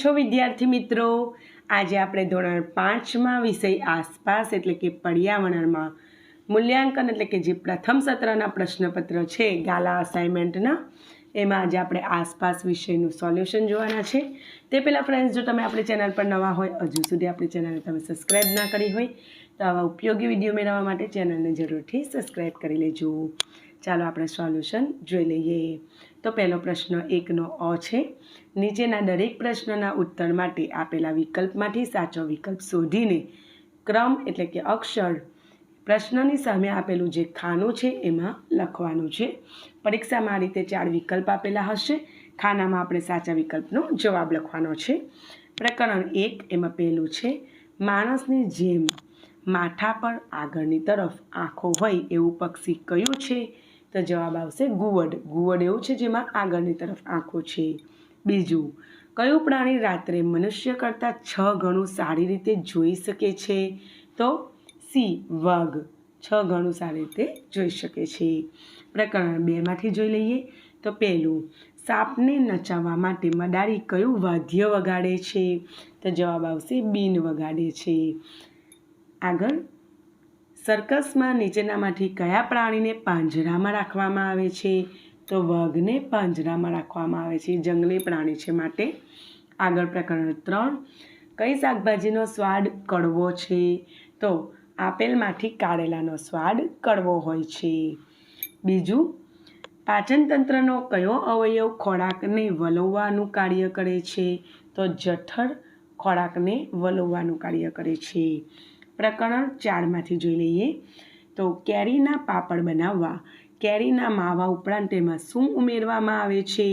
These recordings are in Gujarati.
છો વિદ્યાર્થી મિત્રો? આજે આપણે ધોરણ 5માં વિષય આસપાસ એટલે કે પર્યાવરણમાં મૂલ્યાંકન એટલે કે જે પ્રથમ સત્રના પ્રશ્નપત્ર છે ગાલા અસાઇનમેન્ટના, એમાં આજે આપણે આસપાસ વિષયનું સોલ્યુશન જોવાના છે. તે પહેલાં ફ્રેન્ડ્સ, જો તમે આપણી ચેનલ પર નવા હોય, હજુ સુધી આપણી ચેનલને તમે સબસ્ક્રાઈબ ના કરી હોય તો આવા ઉપયોગી વિડીયો મેળવવા માટે ચેનલને જરૂરથી સબસ્ક્રાઈબ કરી લેજો. ચાલો આપણે સોલ્યુશન જોઈ લઈએ. તો પહેલો પ્રશ્ન 1નો અ છે. નીચેના દરેક પ્રશ્નના ઉત્તર માટે આપેલા વિકલ્પમાંથી સાચો વિકલ્પ શોધીને ક્રમ એટલે કે અક્ષર પ્રશ્નની સામે આપેલું જે ખાનું છે એમાં લખવાનું છે. પરીક્ષામાં આ રીતે 4 વિકલ્પ આપેલા હશે. ખાનામાં આપણે સાચા વિકલ્પનો જવાબ લખવાનો છે. પ્રકરણ 1 એમાં પહેલું છે, માણસની જેમ માથા પર આગળની તરફ આંખો હોય એવું પક્ષી કયું છે? તો જવાબ આવશે ઘુવડ. ઘુવડ એવું છે જેમાં આગળની તરફ આંખો છે. બીજું, કયું પ્રાણી રાત્રે મનુષ્ય કરતાં 6 ગણું સારી રીતે જોઈ શકે છે? તો સી, વાઘ 6 ગણું સારી રીતે જોઈ શકે છે. પ્રકરણ 2માંથી જોઈ લઈએ. તો પહેલું, સાપને નચાવવા માટે મદારી કયું વાદ્ય વગાડે છે? તો જવાબ આવશે બીન વગાડે છે. આગળ, સર્કસમાં નીચેનામાંથી કયા પ્રાણીને પાંજરામાં રાખવામાં આવે છે? તો વાઘને પાંજરામાં રાખવામાં આવે છે. જંગલી પ્રાણી છે માટે. આગળ પ્રકરણ 3, કઈ શાકભાજીનો સ્વાદ કડવો છે? તો આપેલમાંથી કારેલાનો સ્વાદ કડવો હોય છે. બીજું, પાચનતંત્રનો કયો અવયવ ખોરાકને વલોવવાનું કાર્ય કરે છે? તો જઠર ખોરાકને વલોવવાનું કાર્ય કરે છે. પ્રકરણ 4માંથી જોઈ લઈએ. તો કેરીના પાપડ બનાવવા કેરીના માવા ઉપરાંત તેમાં શું ઉમેરવામાં આવે છે?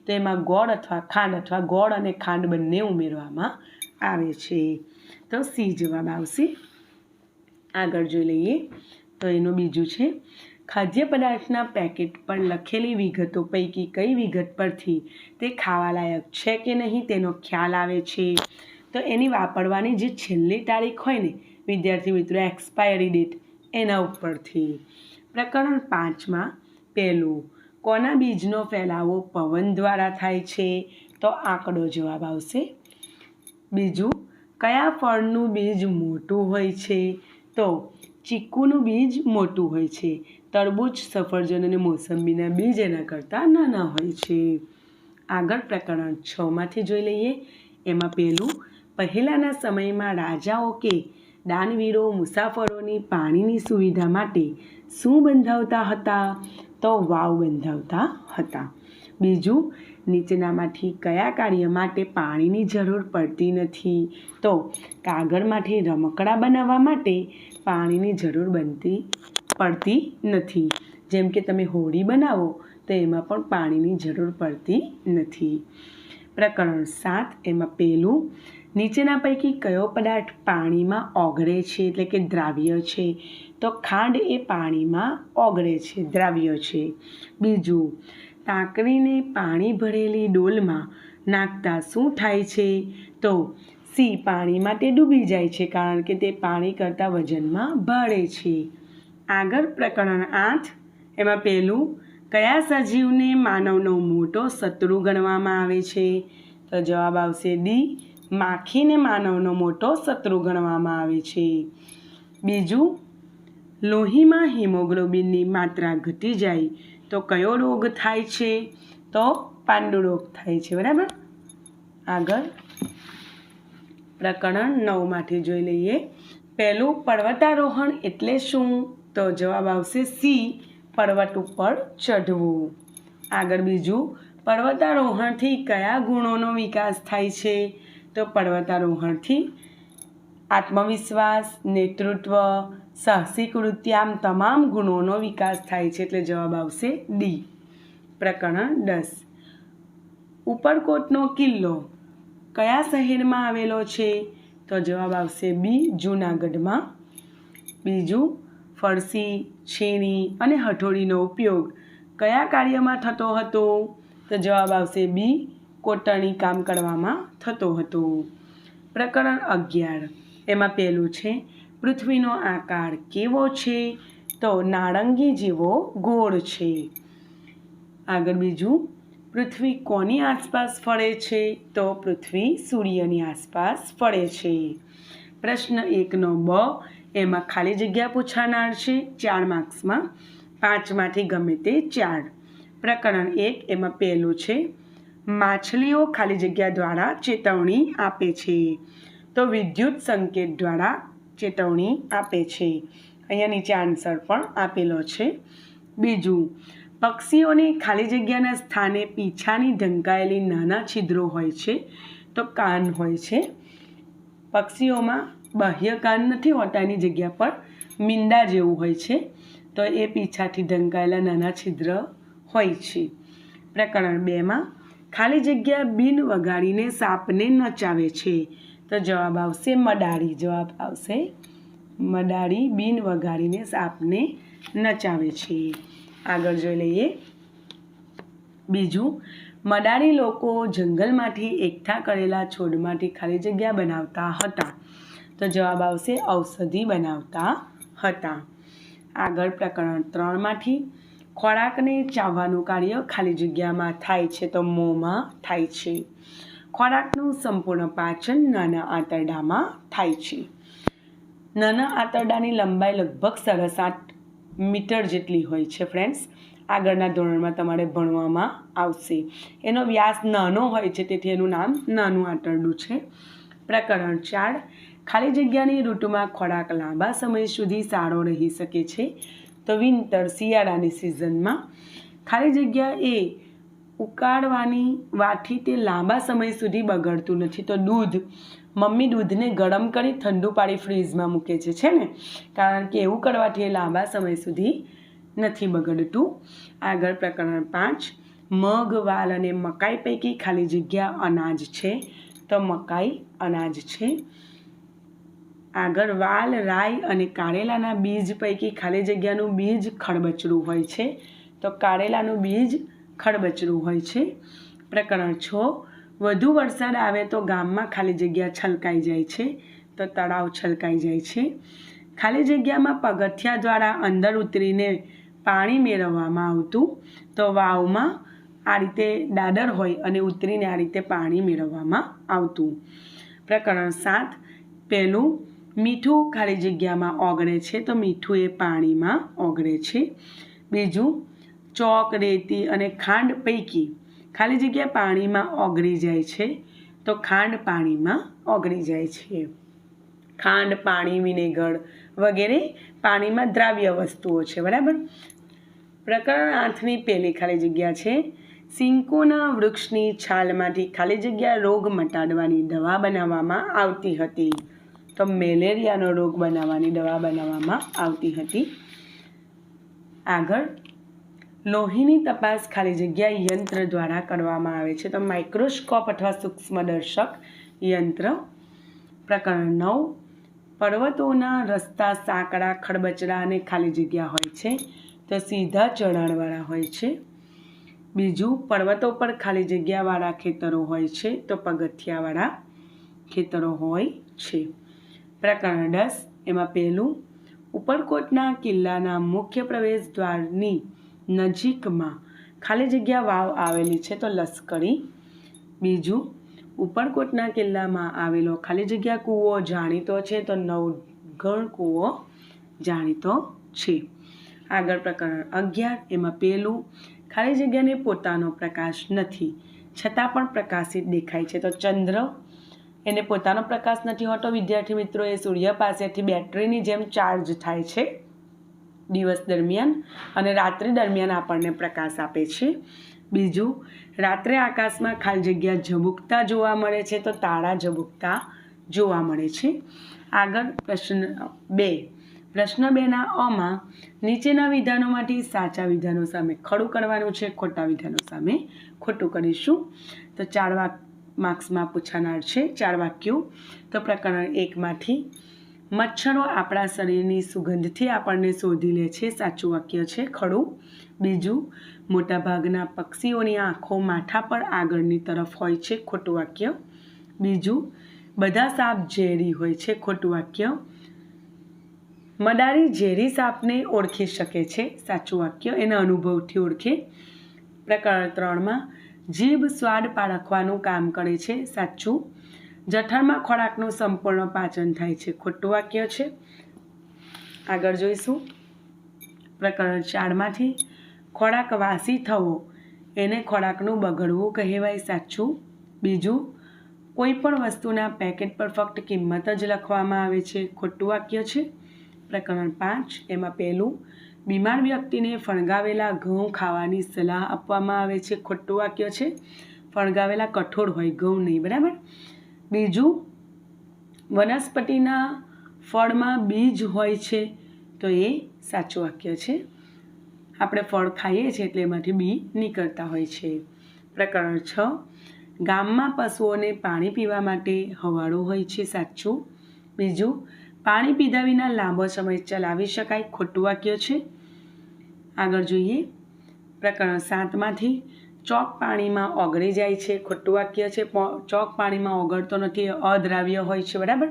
તો એમાં ગોળ અથવા ખાંડ અથવા ગોળ અને ખાંડ બંને ઉમેરવામાં આવે છે. તો સી જવાબ આવશે. આગળ જોઈ લઈએ. તો એનું બીજું છે, ખાદ્ય પદાર્થના પેકેટ પર લખેલી વિગતો પૈકી કઈ વિગત પરથી તે ખાવાલાયક છે કે નહીં તેનો ખ્યાલ આવે છે? તો એની વાપરવાની જે છેલ્લી તારીખ હોય ને વિદ્યાર્થી મિત્રો, એક્સપાયરી ડેટ, એના ઉપરથી. પ્રકરણ 5માં પહેલું, કોના બીજનો ફેલાવો પવન દ્વારા થાય છે? તો આંકડો જવાબ આવશે. બીજું, કયા ફળનું બીજ મોટું હોય છે? તો ચીકુનું બીજ મોટું હોય છે. તરબૂચ, સફરજન અને મોસંબીના બીજ એના કરતાં નાના હોય છે. આગળ પ્રકરણ 6માંથી જોઈ લઈએ. એમાં પહેલું, પહેલાંના સમયમાં રાજાઓ કે દાનવીરો મુસાફરોની પાણીની સુવિધા માટે શું બંધાવતા હતા? તો વાવ બંધાવતા હતા. બીજું, નીચેનામાંથી કયા કાર્ય માટે પાણીની જરૂર પડતી નથી? તો કાગળમાંથી રમકડાં બનાવવા માટે પાણીની જરૂર પડતી નથી. જેમ કે તમે હોડી બનાવો તો એમાં પણ પાણીની જરૂર પડતી નથી. પ્રકરણ 7 એમાં પહેલું, નીચેના પૈકી કયો પદાર્થ પાણીમાં ઓગળે છે એટલે કે દ્રાવ્ય છે? તો ખાંડ એ પાણીમાં ઓગળે છે, દ્રાવ્ય છે. બીજું, તાંકરીને પાણી ભરેલી ડોલમાં નાખતા શું થાય છે? તો સી, પાણીમાં તે ડૂબી જાય છે કારણ કે તે પાણી કરતાં વજનમાં ભારે છે. આગળ પ્રકરણ 8 એમાં પહેલું, કયા સજીવને માનવનો મોટો શત્રુ ગણવામાં આવે છે? તો જવાબ આવશે ડી, માખીને માનવનો મોટો શત્રુ ગણવામાં આવે છે. બીજું, લોહીમાં હિમોગ્લોબિનની માત્રા ઘટી જાય તો કયો રોગ થાય છે? તો પાંડુ રોગ થાય છે, બરાબર. આગળ પ્રકરણ 9માંથી જોઈ લઈએ. પહેલું, પર્વતારોહણ એટલે શું? તો જવાબ આવશે સી, પર્વત ઉપર ચઢવું. આગળ બીજું, પર્વતારોહણથી કયા ગુણોનો વિકાસ થાય છે? તો પર્વતારોહણથી આત્મવિશ્વાસ, નેતૃત્વ, સાહસિક વૃત્તિ, આમ તમામ ગુણોનો વિકાસ થાય છે. એટલે જવાબ આવશે ડી. પ્રકરણ 10, ઉપરકોટનો કિલ્લો કયા શહેરમાં આવેલો છે? તો જવાબ આવશે બી, જૂનાગઢમાં. બીજું, ફરસી, છીણી અને હથોડીનો ઉપયોગ કયા કાર્યમાં થતો હતો? તો જવાબ આવશે બી, કોતરણી કામ કરવામાં થતો હતો. પ્રકરણ 11 એમાં પહેલું છે, પૃથ્વીનો આકાર કેવો છે? તો નારંગી જેવો ગોળ છે. આગળ બીજું, પૃથ્વી કોની આસપાસ ફરે છે? તો પૃથ્વી સૂર્યની આસપાસ ફરે છે. પ્રશ્ન 1નો બ, એમાં ખાલી જગ્યા પૂછાનાર છે 4 માર્ક્સમાં, 5માંથી ગમે તે 4. પ્રકરણ 1, એમાં પહેલું છે માછલીઓ ખાલી જગ્યા દ્વારા ચેતવણી આપે છે. તો વિદ્યુત સંકેત દ્વારા ચેતવણી આપે છે. અહીંયા નીચે આન્સર પણ આપેલો છે. બીજું, પક્ષીઓની ખાલી જગ્યાના સ્થાને પીછાની ઢંકાયેલી નાના છિદ્રો હોય છે. તો કાન હોય છે. પક્ષીઓમાં બાહ્ય કાન નથી હોતા, એની જગ્યા પર મીંડા જેવું હોય છે. તો એ પીછાથી ઢંકાયેલા નાના છિદ્ર હોય છે. પ્રકરણ 2માં ખાલી જગ્યા બિન વગાડીને સાપને નચાવે છે. તો જવાબ આવશે મડાળી. જવાબ આવશે મડાળી બિન વગાડીને સાપને નચાવે છે. આગળ જોઈ લઈએ. બીજું, મડાળી લોકો જંગલમાંથી એકઠા કરેલા છોડમાંથી ખાલી જગ્યા બનાવતા હતા. તો જવાબ આવશે ઔષધિ બનાવતા હતા. આગળ પ્રકરણ 3માંથી ખોરાકને ચાવવાનું કાર્ય ખાલી જગ્યામાં થાય છે. તો મોંમાં થાય છે. ખોરાકનું સંપૂર્ણ પાચન નાના આંતરડામાં થાય છે. નાના આંતરડાની લંબાઈ લગભગ 8.5 મીટર જેટલી હોય છે. ફ્રેન્ડ્સ, આગળના ધોરણમાં તમારે ભણવામાં આવશે. એનો વ્યાસ નાનો હોય છે, તેથી એનું નામ નાનું આંતરડું છે. પ્રકરણ 4, ખાલી જગ્યાની ઋતુમાં ખોરાક લાંબા સમય સુધી સારો રહી શકે છે. તો વિન્ટર, શિયાળાની સિઝનમાં ખાલી જગ્યા એ ઉકાળવાની વાથી તે લાંબા સમય સુધી બગડતું નથી. તો દૂધ, મમ્મી દૂધને ગરમ કરી ઠંડુ પાડી ફ્રીઝમાં મૂકે છે ને, કારણ કે એવું કરવાથી એ લાંબા સમય સુધી નથી બગડતું. આગળ પ્રકરણ 5, મગ, વાલ અને મકાઈ પૈકી ખાલી જગ્યા અનાજ છે. તો મકાઈ અનાજ છે. આગળ વાલ, રાઈ અને કારેલાના બીજ પૈકી ખાલી જગ્યાનું બીજ ખડબચડું હોય છે. તો કારેલાનું બીજ ખડબચડું હોય છે. પ્રકરણ 6, વધુ વરસાદ આવે તો ગામમાં ખાલી જગ્યા છલકાઈ જાય છે. તો તળાવ છલકાઈ જાય છે. ખાલી જગ્યામાં પગથિયા દ્વારા અંદર ઉતરીને પાણી મેળવવામાં આવતું. તો વાવમાં આ રીતે દાદર હોય અને ઉતરીને આ રીતે પાણી મેળવવામાં આવતું. પ્રકરણ 7, પહેલું, મીઠું ખાલી જગ્યામાં ઓગળે છે. તો મીઠું એ પાણીમાં ઓગળે છે. બીજું, ચોક, રેતી અને ખાંડ પૈકી ખાલી જગ્યા પાણીમાં ઓગળી જાય છે. તો ખાંડ પાણીમાં ઓગળી જાય છે. ખાંડ, પાણી, વિનેગર વગેરે પાણીમાં દ્રાવ્ય વસ્તુઓ છે. બરાબર. પ્રકરણ 8ની પહેલી ખાલી જગ્યા છે સિંકોના વૃક્ષની છાલમાંથી ખાલી જગ્યા રોગ મટાડવાની દવા બનાવવામાં આવતી હતી. તો મેલેરિયાનો રોગ બનાવવાની દવા બનાવવામાં આવતી હતી. આગળ, લોહીની તપાસ ખાલી જગ્યા યંત્ર દ્વારા કરવામાં આવે છે. તો માઇક્રોસ્કોપ અથવા સૂક્ષ્મદર્શક યંત્ર. પ્રકરણ 9, પર્વતોના રસ્તા સાંકડા, ખડબચડા અને ખાલી જગ્યા હોય છે. તો સીધા ચઢાણવાળા હોય છે. બીજું, પર્વતો પર ખાલી જગ્યાવાળા ખેતરો હોય છે. તો પગથિયાવાળા ખેતરો હોય છે. પ્રકરણ 10, એમાં પહેલું, ઉપરકોટના કિલ્લાના મુખ્ય પ્રવેશ દ્વારની નજીકમાં ખાલી જગ્યા વાવ આવેલી છે. તો લશ્કરી. બીજું, ઉપરકોટના કિલ્લામાં આવેલો ખાલી જગ્યા કૂવો જાણીતો છે. તો નવઘણ કૂવો જાણીતો છે. આગળ પ્રકરણ 11, એમાં પહેલું, ખાલી જગ્યાને પોતાનો પ્રકાશ નથી છતાં પણ પ્રકાશિત દેખાય છે. તો ચંદ્ર, એને પોતાનો પ્રકાશ નથી હોતો વિદ્યાર્થી મિત્રો, એ સૂર્ય પાસેથી બેટરીની જેમ ચાર્જ થાય છે દિવસ દરમિયાન અને રાત્રિ દરમિયાન આપણને પ્રકાશ આપે છે. બીજું, રાત્રે આકાશમાં ખાલી જગ્યા ઝબૂકતા જોવા મળે છે. તો તારા ઝબૂકતા જોવા મળે છે. આગળ પ્રશ્ન 2, પ્રશ્ન 2ના અમાં નીચેના વિધાનોમાંથી સાચા વિધાનો સામે ખડું કરવાનું છે, ખોટા વિધાનો સામે ખોટું કરીશું. તો 4 માર્ક્સમાં પૂછાનાર છે 4 વાક્યો. તો પ્રકરણ 1માંથી મચ્છરો આપણા શરીરની સુગંધથી આપણને શોધી લે છે. સાચું વાક્ય છે, ખડું. બીજું, મોટાભાગના પક્ષીઓની આંખો માથા પર આગળની તરફ હોય છે. ખોટું વાક્ય. બીજું, બધા સાપ ઝેરી હોય છે. ખોટું વાક્ય. મદારી ઝેરી સાપને ઓળખી શકે છે. સાચું વાક્ય, એના અનુભવથી ઓળખે. પ્રકરણ 3માં જીભ સ્વાદ પારખવાનું કામ કરે છે, સાચું. જઠરમાં ખોરાકનું સંપૂર્ણ પાચન થાય છે, ખોટું વાક્ય છે. આગળ જોઈશું. પ્રકરણ 4માંથી ખોરાક વાસી થવો એને ખોરાકનું બગડવું કહેવાય, સાચું. બીજું, કોઈ પણ વસ્તુના પેકેટ પર ફક્ત કિંમત જ લખવામાં આવે છે, ખોટું વાક્ય છે. પ્રકરણ 5 એમાં પહેલું, બીમાર વ્યક્તિને ફણગાવેલા ઘઉં ખાવાની સલાહ આપવામાં આવે છે, ખોટું વાક્ય છે. ફણગાવેલા કઠોળ હોય, ઘઉં નહીં, બરાબર. બીજું, વનસ્પતિના ફળમાં બીજ હોય છે, તો એ સાચું વાક્ય છે. આપણે ફળ ખાઈએ છીએ એટલે એમાંથી બી નીકળતા હોય છે. પ્રકરણ 6, ગામમાં પશુઓને પાણી પીવા માટે હવાડો હોય છે, સાચું. બીજું, પાણી પીધા વિના લાંબો સમય ચલાવી શકાય, ખોટું વાક્ય છે. આગળ જોઈએ. પ્રકરણ 7માંથી ચોક પાણીમાં ઓગળી જાય છે, ખોટું વાક્ય છે. ચોક પાણીમાં ઓગળતો નથી, અદ્રાવ્ય હોય છે, બરાબર.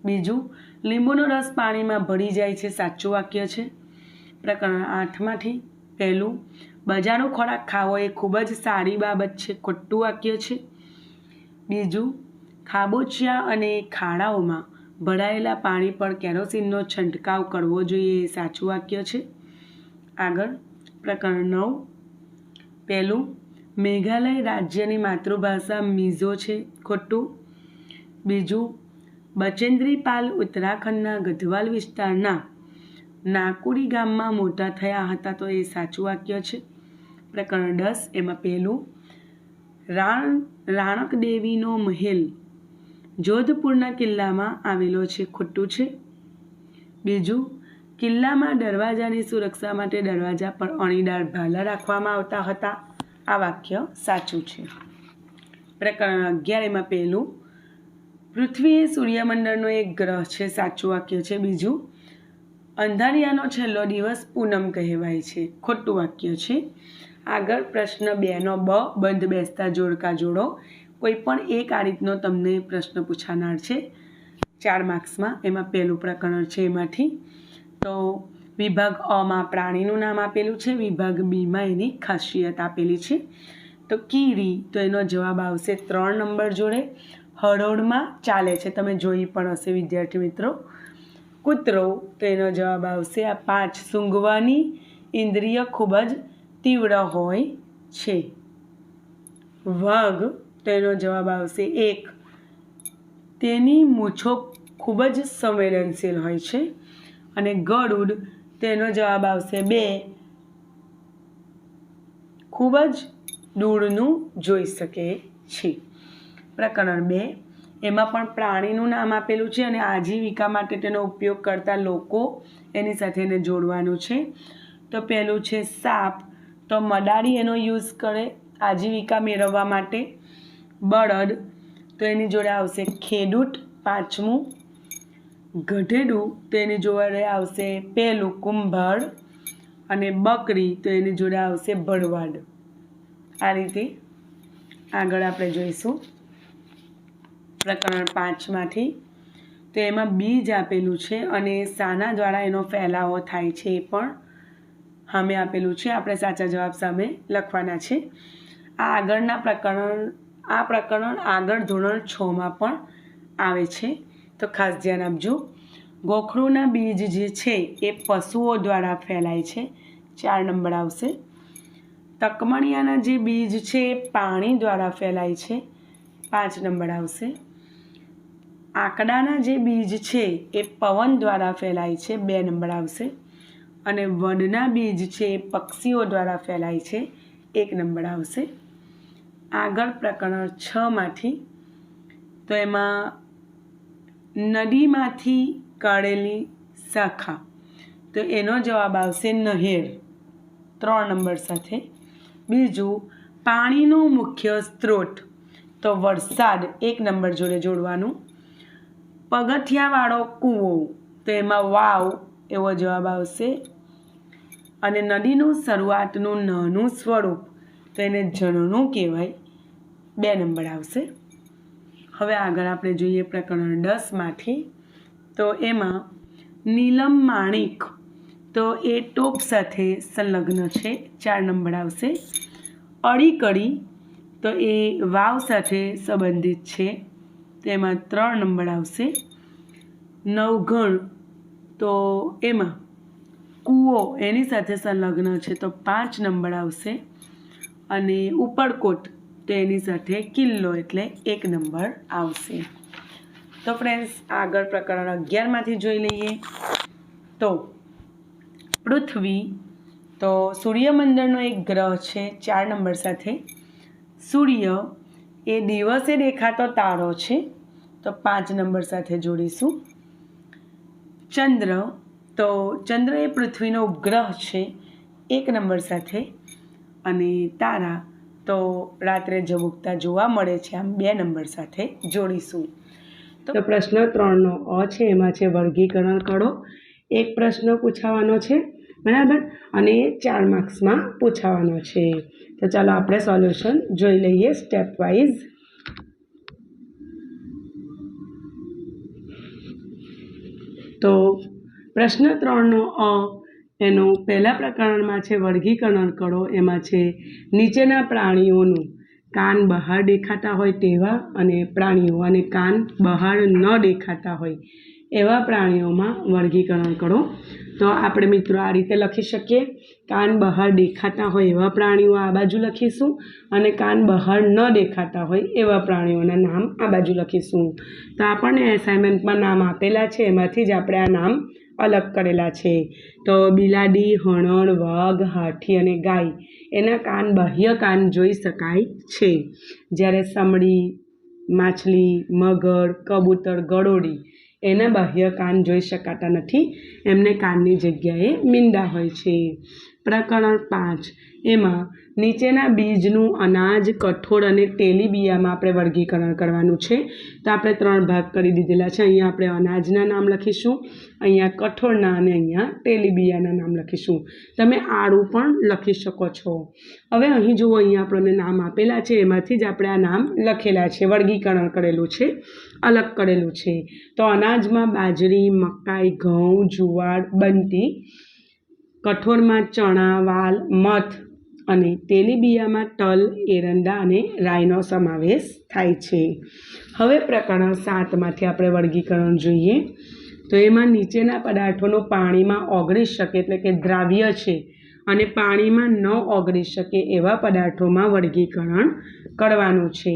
બીજું, લીંબુનો રસ પાણીમાં ભળી જાય છે, સાચું વાક્ય છે. પ્રકરણ 8માંથી પહેલું, બજારો ખોરાક ખાવો એ ખૂબ જ સારી બાબત છે, ખોટું વાક્ય છે. બીજું, ખાબોચિયા અને ખાડાઓમાં ભરાયેલા પાણી પર કેરોસીનનો છંટકાવ કરવો જોઈએ, એ સાચું વાક્ય છે. આગળ પ્રકરણ 9, પહેલું, મેઘાલય રાજ્યની માતૃભાષા મિઝો છે, ખોટું. બીજું, બચેન્દ્રી પાલ ઉત્તરાખંડના ગઢવાલ વિસ્તારના નાકુડી ગામમાં મોટા થયા હતા, તો એ સાચું વાક્ય છે. પ્રકરણ 10 એમાં પહેલું, રાણક દેવીનો મહેલ જોધપુરના કિલ્લામાં આવેલો છે, ખોટું છે. બીજું, કિલ્લામાં દરવાજાની સુરક્ષા માટે દરવાજા પર અણીદાર ભાલા રાખવામાં આવતા હતા, આ વાક્ય સાચું છે. પ્રકરણ 11 એમાં પહેલું, પૃથ્વી એ સૂર્યમંડળનો એક ગ્રહ છે, સાચું વાક્ય છે. બીજું, અંધારિયાનો છેલ્લો દિવસ પૂનમ કહેવાય છે, ખોટું વાક્ય છે. આગળ પ્રશ્ન 2નો બ, બંધ બેસતા જોડકા જોડો. કોઈ પણ એક આ રીતનો તમને પ્રશ્ન પૂછાનાર છે 4 માર્ક્સમાં. એમાં પહેલું પ્રકરણ છે એમાંથી. તો વિભાગ અમાં પ્રાણીનું નામ આપેલું છે, વિભાગ બીમાં એની ખાસિયત આપેલી છે. તો કીડી, તો એનો જવાબ આવશે 3 નંબર જોડે. હરોળમાં ચાલે છે, તમે જોઈ પણ હશે વિદ્યાર્થી મિત્રો. કૂતરો, તો એનો જવાબ આવશે આ 5, સૂંઘવાની ઇન્દ્રિય ખૂબ જ તીવ્ર હોય છે. વાઘ, તો એનો જવાબ આવશે 1, તેની મૂછો ખૂબ જ સંવેદનશીલ હોય છે. અને ગરુડ, તેનો જવાબ આવશે 2, ખૂબ જ દૂરનું જોઈ શકે છે. પ્રકરણ 2 એમાં પણ પ્રાણીનું નામ આપેલું છે અને આજીવિકા માટે તેનો ઉપયોગ કરતા લોકો એની સાથે એને જોડવાનું છે. તો પહેલું છે સાપ, તો મદારી એનો યુઝ કરે આજીવિકા મેળવવા માટે. બળદ, તો એની જોડે આવશે ખેડૂત 5મું. ગધેડું, તો એની જોડે આવશે પહેલું કુંભાર. અને બકરી, તો એની જોડે આવશે ભરવાડ. આ રીતે આગળ આપણે જોઈશું. પ્રકરણ 5માંથી, તો એમાં બીજ આપેલું છે અને શાના દ્વારા એનો ફેલાવો થાય છે એ પણ સામે આપેલું છે. આપણે સાચા જવાબ સામે લખવાના છે. આ પ્રકરણ આગળ ધોરણ 6માં પણ આવે છે, તો ખાસ ધ્યાન આપજો. ગોખરુના બીજ જે છે એ પશુઓ દ્વારા ફેલાય છે, 4 નંબર આવશે. તકમણિયાના જે બીજ છે એ પાણી દ્વારા ફેલાય છે, 5 નંબર આવશે. આંકડાના જે બીજ છે એ પવન દ્વારા ફેલાય છે, 2 નંબર આવશે. અને વડના બીજ છે એ પક્ષીઓ દ્વારા ફેલાય છે, 1 નંબર આવશે. આગળ પ્રકરણ 6માંથી, તો એમાં નદીમાંથી કાઢેલી શાખા, તો એનો જવાબ આવશે નહેર, 3 નંબર સાથે. બીજું, પાણીનો મુખ્ય સ્ત્રોત, તો વરસાદ, 1 નંબર જોડે જોડવાનું. પગથિયાવાળો કૂવો, તો એમાં વાવ એવો જવાબ આવશે. અને નદીનું શરૂઆતનું નાનું સ્વરૂપ, તો એને ઝરણું કહેવાય, 2 નંબર આવશે. હવે આગળ આપણે જોઈએ પ્રકરણ 10માંથી. તો એમાં નીલમ માણિક, તો એ ટોપ સાથે સંલગ્ન છે, 4 નંબર આવશે. અડીકડી, તો એ વાવ સાથે સંબંધિત છે, તેમાં 3 નંબર આવશે. નવઘણ તો એમાં કૂવો એની સાથે સંલગ્ન છે તો 5 નંબર આવશે. અને ઉપરકોટ તો એની સાથે કિલ્લો એટલે 1 નંબર આવશે. તો ફ્રેન્ડ્સ, આગળ પ્રકરણ 11માંથી જોઈ લઈએ. તો પૃથ્વી તો સૂર્યમંડળનો એક ગ્રહ છે 4 નંબર સાથે. સૂર્ય એ દિવસે દેખાતો તારો છે તો 5 નંબર સાથે જોડીશું. ચંદ્ર તો ચંદ્ર એ પૃથ્વીનો ઉપગ્રહ છે 1 નંબર સાથે. અને તારા તો રાત્રે ઝબૂકતા જોવા મળે છે, આમ 2 નંબર સાથે જોડીશું. તો પ્રશ્ન 3નો અ છે એમાં છે વર્ગીકરણ કરો. એક પ્રશ્ન પૂછાવાનો છે, બરાબર, અને 4 માર્ક્સમાં પૂછાવાનો છે. તો ચાલો આપણે સોલ્યુશન જોઈ લઈએ સ્ટેપ વાઇઝ. તો પ્રશ્ન 3નો અ એનો પહેલા પ્રકરણમાં છે વર્ગીકરણ કરો. એમાં છે નીચેના પ્રાણીઓનું કાન બહાર દેખાતા હોય તેવા અને પ્રાણીઓ અને કાન બહાર ન દેખાતા હોય એવા પ્રાણીઓમાં વર્ગીકરણ કરો. તો આપણે મિત્રો આ રીતે લખી શકીએ. કાન બહાર દેખાતા હોય એવા પ્રાણીઓ આ બાજુ લખીશું અને કાન બહાર ન દેખાતા હોય એવા પ્રાણીઓના નામ આ બાજુ લખીશું. તો આપણને એસાઇનમેન્ટમાં નામ આપેલા છે, એમાંથી જ આપણે આ નામ અલગ કરેલા છે. તો બિલાડી, હરણ, વાઘ, હાથી અને ગાય એના કાન બાહ્ય કાન જોઈ શકાય છે. જ્યારે સમડી, માછલી, મગર, કબૂતર, ગરોળી એના બાહ્ય કાન જોઈ શકાતા નથી, એમને કાનની જગ્યાએ મીંડા હોય છે. પ્રકરણ 5 એમાં નીચેના બીજનું અનાજ, કઠોળ અને તેલીબિયામાં આપણે વર્ગીકરણ કરવાનું છે. તો આપણે 3 ભાગ કરી દીધેલા છે. અહીંયા આપણે અનાજના નામ લખીશું, અહીંયા કઠોળના અને અહીંયા તેલીબિયાના નામ લખીશું. તમે આડું પણ લખી શકો છો. હવે અહીં જુઓ, અહીંયા આપણને નામ આપેલા છે, એમાંથી જ આપણે આ નામ લખેલા છે, વર્ગીકરણ કરેલું છે, અલગ કરેલું છે. તો અનાજમાં બાજરી, મકાઈ, ઘઉં, જુવાર, બંટી. કઠોળમાં ચણા, વાલ, મઠ અને તેલીબિયામાં તલ, એરંડા અને રાઈનો સમાવેશ થાય છે. હવે પ્રકરણ 7માંથી આપણે વર્ગીકરણ જોઈએ. તો એમાં નીચેના પદાર્થોનું પાણીમાં ઓગળી શકે એટલે કે દ્રાવ્ય છે અને પાણીમાં ન ઓગળી શકે એવા પદાર્થોમાં વર્ગીકરણ કરવાનું છે.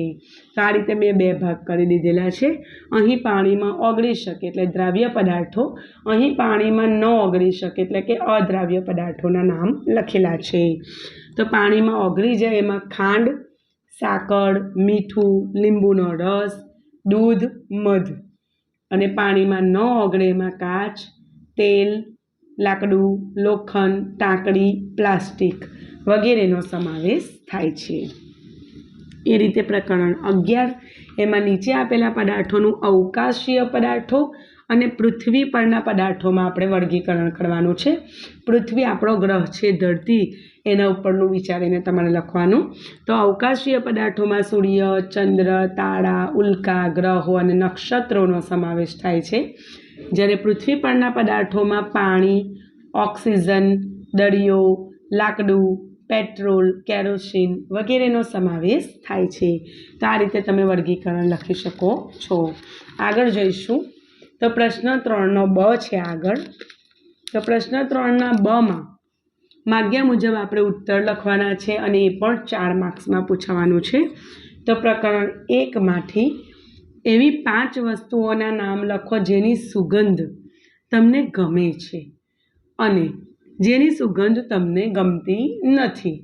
તો આ રીતે મેં 2 ભાગ કરી દીધેલા છે. અહીં પાણીમાં ઓગળી શકે એટલે દ્રાવ્ય પદાર્થો, અહીં પાણીમાં ન ઓગળી શકે એટલે કે અદ્રાવ્ય પદાર્થોના નામ લખેલા છે. તો પાણીમાં ઓગળી જાય એમાં ખાંડ, સાકર, મીઠું, લીંબુનો રસ, દૂધ, મધ. અને પાણીમાં ન ઓગળે એમાં કાચ, તેલ, લાકડું, લોખંડ, ટાંકડી, પ્લાસ્ટિક વગેરેનો સમાવેશ થાય છે. એ રીતે પ્રકરણ 11 એમાં નીચે આપેલા પદાર્થોનું અવકાશીય પદાર્થો અને પૃથ્વી પરના પદાર્થોમાં આપણે વર્ગીકરણ કરવાનું છે. પૃથ્વી આપણો ગ્રહ છે, ધરતી, એના ઉપરનું વિચારીને તમારે લખવાનું. તો અવકાશીય પદાર્થોમાં સૂર્ય, ચંદ્ર, તારા, ઉલ્કા, ગ્રહો અને નક્ષત્રોનો સમાવેશ થાય છે. જ્યારે પૃથ્વી પરના પદાર્થોમાં પાણી, ઓક્સિજન, દરિયો, લાકડું, પેટ્રોલ, કેરોસીન વગેરેનો સમાવેશ થાય છે. તો આ રીતે તમે વર્ગીકરણ લખી શકો છો. આગળ જોઈશું. તો પ્રશ્ન 3નો બ છે આગળ. તો પ્રશ્ન 3ના બમાં માગ્યા મુજબ આપણે ઉત્તર લખવાના છે અને એ પણ 4 માર્ક્સમાં પૂછાવાનું છે. તો પ્રકરણ 1માંથી એવી 5 વસ્તુઓના નામ લખો જેની સુગંધ તમને ગમે છે અને જેની સુગંધ તમને ગમતી નથી.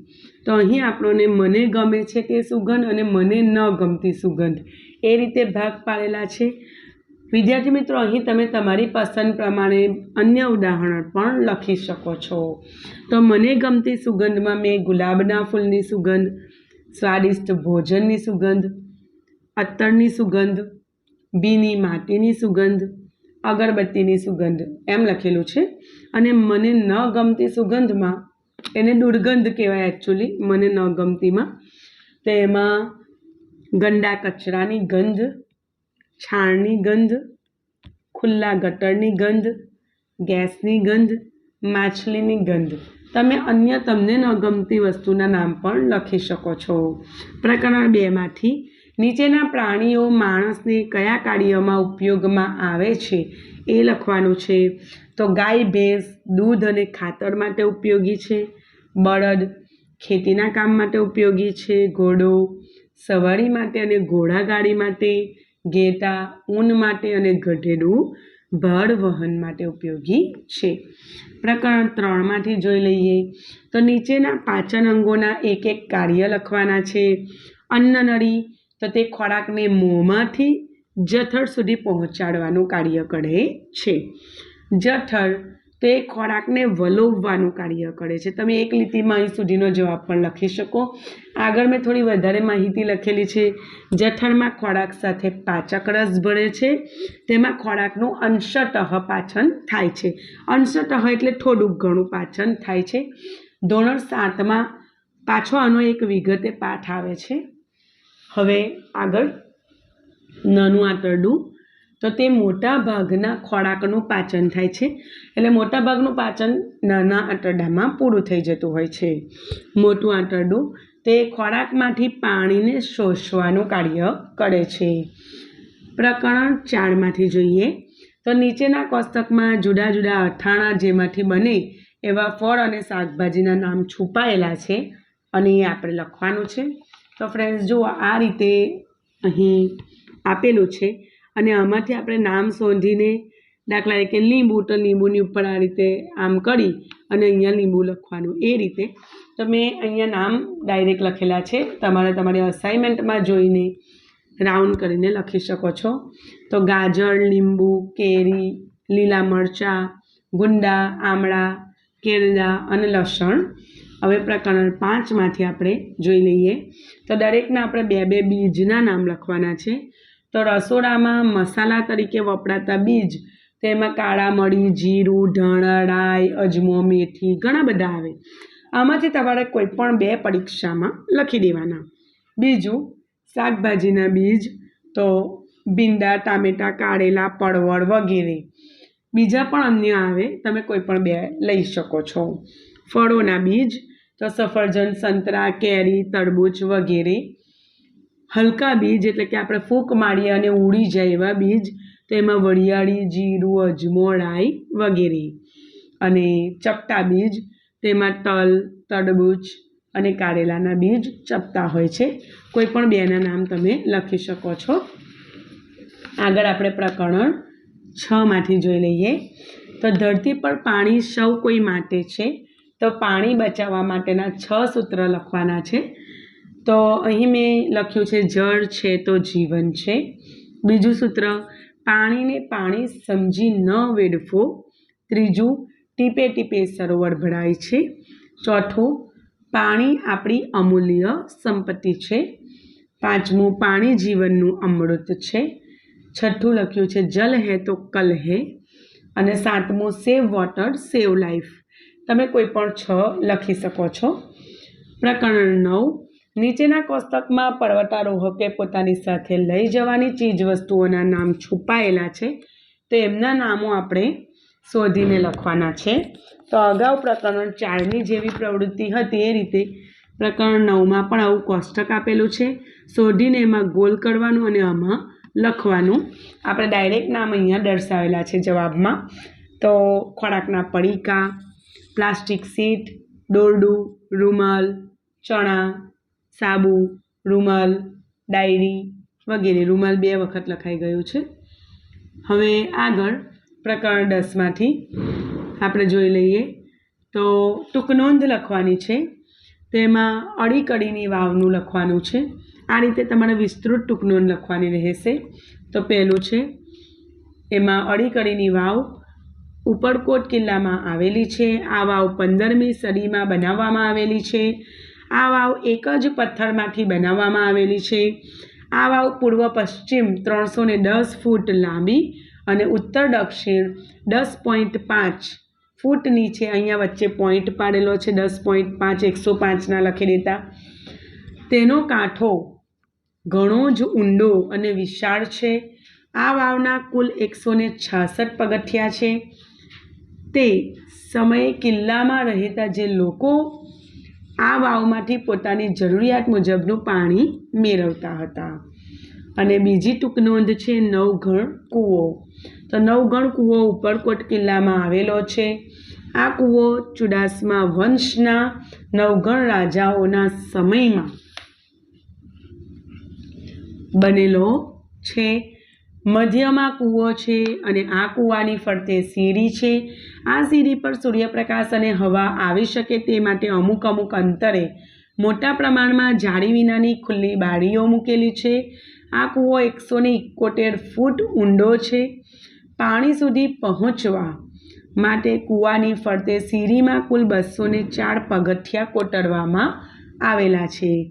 તો અહીં આપણને મને ગમે છે તે સુગંધ અને મને ન ગમતી સુગંધ એ રીતે ભાગ પાડેલા છે. વિદ્યાર્થી મિત્રો, અહીં તમે તમારી પસંદ પ્રમાણે અન્ય ઉદાહરણ પણ લખી શકો છો. તો મને ગમતી સુગંધમાં મેં ગુલાબના ફૂલની સુગંધ, સ્વાદિષ્ટ ભોજનની સુગંધ, અત્તરની સુગંધ, ભીની માટીની સુગંધ, અગરબત્તીની સુગંધ એમ લખેલું છે. અને મને ન ગમતી સુગંધમાં, એને દુર્ગંધ કહેવાય એકચ્યુઅલી, મને ન ગમતીમાં, તો એમાં ગંદા કચરાની ગંધ, છાણની ગંધ, ખુલ્લા ગટરની ગંધ, ગેસની ગંધ, માછલીની ગંધ તમે અન્ય તમને ન ગમતી વસ્તુના નામ પણ લખી શકો છો. પ્રકરણ 2માંથી નીચેના પ્રાણીઓ માણસને કયા કાર્યમાં ઉપયોગમાં આવે છે એ લખવાનું છે. તો ગાય ભેંસ દૂધ અને ખાતર માટે ઉપયોગી છે. બળદ ખેતીના કામ માટે ઉપયોગી છે. ઘોડો સવારી માટે અને ઘોડાગાડી માટે. ઘેટા ઊન માટે અને ગધેડું ભાર વહન માટે ઉપયોગી છે. પ્રકરણ 3માંથી જોઈ લઈએ તો નીચેના પાચન અંગોના એક કાર્ય લખવાના છે. અન્નનળી તો તે ખોરાકને મોંમાંથી જઠર સુધી પહોંચાડવાનું કાર્ય કરે છે. જઠર તે ખોરાકને વલોવવાનું કાર્ય કરે છે. તમે એક લીટીમાં અહીં સુધીનો જવાબ પણ લખી શકો. આગળ મેં થોડી વધારે માહિતી લખેલી છે. જઠરમાં ખોરાક સાથે પાચક રસ ભળે છે. તેમાં ખોરાકનું અંશતઃ પાચન થાય છે. અંશતઃ એટલે થોડુંક ઘણું પાચન થાય છે. ધોરણ 7માં પાછો આનો એક વિગતે પાઠ આવે છે. હવે આગળ નાનું આંતરડું તો તે મોટા ભાગના ખોરાકનું પાચન થાય છે. એટલે મોટા ભાગનું પાચન નાના આંતરડામાં પૂરું થઈ જતું હોય છે. મોટું આંતરડું તે ખોરાકમાંથી પાણીને શોષવાનું કાર્ય કરે છે. પ્રકરણ 4માંથી જોઈએ તો નીચેના કોષ્ટકમાં જુદા જુદા અથાણાં જેમાંથી બને એવા ફળ અને શાકભાજીના નામ છુપાયેલા છે અને એ આપણે લખવાનું છે. તો ફ્રેન્ડ્સ જુઓ આ રીતે અહીં આપેલું છે અને આમાંથી આપણે નામ શોધીને દાખલા તરીકે લીંબુ તો લીંબુની ઉપર આ રીતે આમ કરી અને અહીંયા લીંબુ લખવાનું એ રીતે. તો મેં અહીંયા નામ ડાયરેક્ટ લખેલા છે. તમારે તમારી અસાઇનમેન્ટમાં જોઈને રાઉન્ડ કરીને લખી શકો છો. તો ગાજર લીંબુ કેરી લીલા મરચાં ગુંદા આમળા કેળા અને લસણ. હવે પ્રકરણ 5માંથી આપણે જોઈ લઈએ તો દરેકના આપણે 2 બીજના નામ લખવાના છે. તો રસોડામાં મસાલા તરીકે વપરાતા બીજ તેમાં કાળા મરી જીરું ધાણા રાઈ અજમો મેથી ઘણા બધા આવે. આમાંથી તમારે કોઈ પણ 2 પરીક્ષામાં લખી દેવાના. બીજું શાકભાજીના બીજ તો ભીંડા ટામેટા કારેલા પરવળ વગેરે. બીજા પણ અન્ય આવે તમે કોઈ પણ 2 લઈ શકો છો. ફળોના બીજ તો સફરજન સંતરા કેરી તરબૂચ વગેરે. હલકા બીજ એટલે કે આપણે ફૂંક મારીએ અને ઉડી જાય એવા બીજ તેમાં વરિયાળી જીરું અજમો રાઈ વગેરે. અને ચપટા બીજ તેમાં તલ તરબૂચ અને કારેલાના બીજ ચપટા હોય છે. કોઈ પણ 2ના નામ તમે લખી શકો છો. આગળ આપણે પ્રકરણ 6માંથી જોઈ લઈએ તો ધરતી પર પાણી સૌ કોઈ માટે છે. તો પાણી બચાવવા માટેના 6 સૂત્ર લખવાના છે. તો અહીં મેં લખ્યું છે જળ છે તો જીવન છે. બીજું સૂત્ર પાણીને પાણી સમજી ન વેડફો. ત્રીજું ટીપે ટીપે સરોવર ભરાય છે. ચોથું પાણી આપણી અમૂલ્ય સંપત્તિ છે. પાંચમું પાણી જીવનનું અમૃત છે. છઠ્ઠું લખ્યું છે જલ હે તો કલ હે. અને સાતમું સેવ વોટર સેવ લાઈફ. તમે કોઈ પણ 6 લખી શકો છો. પ્રકરણ 9 નીચેના કોષ્ટકમાં પર્વતારોહકે પોતાની સાથે લઈ જવાની ચીજ વસ્તુઓના નામ છુપાયેલા છે. તો એમના નામો આપણે શોધીને લખવાના છે. તો અગાઉ પ્રકરણ 4ની જેવી પ્રવૃત્તિ હતી એ રીતે પ્રકરણ 9માં પણ આવું કોષ્ટક આપેલું છે. શોધીને એમાં ગોલ કરવાનું અને આમાં લખવાનું. આપણે ડાયરેક્ટ નામ અહીંયા દર્શાવેલા છે જવાબમાં. તો ખોરાકના પડીકા પ્લાસ્ટિક સીટ દોરડું રૂમાલ ચણા સાબુ રૂમાલ ડાયરી વગેરે. રૂમાલ 2 વખત લખાઈ ગયું છે. હવે આગળ પ્રકરણ 10માંથી આપણે જોઈ લઈએ તો ટૂંકનોંધ લખવાની છે. તેમાં અડી કડીની વાવનું લખવાનું છે. આ રીતે તમારે વિસ્તૃત ટૂંકનોંધ લખવાની રહેશે. તો પહેલું છે એમાં અડી કડીની વાવ ઉપરકોટ કિલ્લામાં આવેલી છે. આ વાવ 15મી સદીમાં બનાવવામાં આવેલી છે. આ વાવ એક જ પથ્થરમાંથી બનાવવામાં આવેલી છે. આ વાવ પૂર્વ પશ્ચિમ 310 ફૂટ લાંબી અને ઉત્તર દક્ષિણ 10.5 ફૂટની છે. અહીંયા વચ્ચે પોઈન્ટ પાડેલો છે 10.5 105ના લખી દેતા. તેનો કાંઠો ઘણો જ ઊંડો અને વિશાળ છે. આ વાવના કુલ 166 પગથિયા છે. તે સમયે કિલ્લામાં રહેતા જે લોકો આ વાવમાંથી પોતાની જરૂરિયાત મુજબનું પાણી મેળવતા હતા. અને બીજી ટૂંક નોંધ છે નવઘણ કૂવો. તો નવઘણ કૂવો ઉપરકોટ કિલ્લામાં આવેલો છે. આ કૂવો ચુડાસમા વંશના નવઘણ રાજાઓના સમયમાં બનેલો છે. મધ્યમાં કૂવો છે અને આ કૂવાની ફરતે સીડી છે. આ સીડી પર સૂર્યપ્રકાશ અને હવા આવી શકે તે માટે અમુક અંતરે મોટા પ્રમાણમાં જાળી વિનાની ખુલ્લી બારીઓ મૂકેલી છે. આ કૂવો 171 ફૂટ ઊંડો છે. પાણી સુધી પહોંચવા માટે કૂવાની ફરતે સીડીમાં કુલ 204 પગથિયા કોતરવામાં આવેલા છે.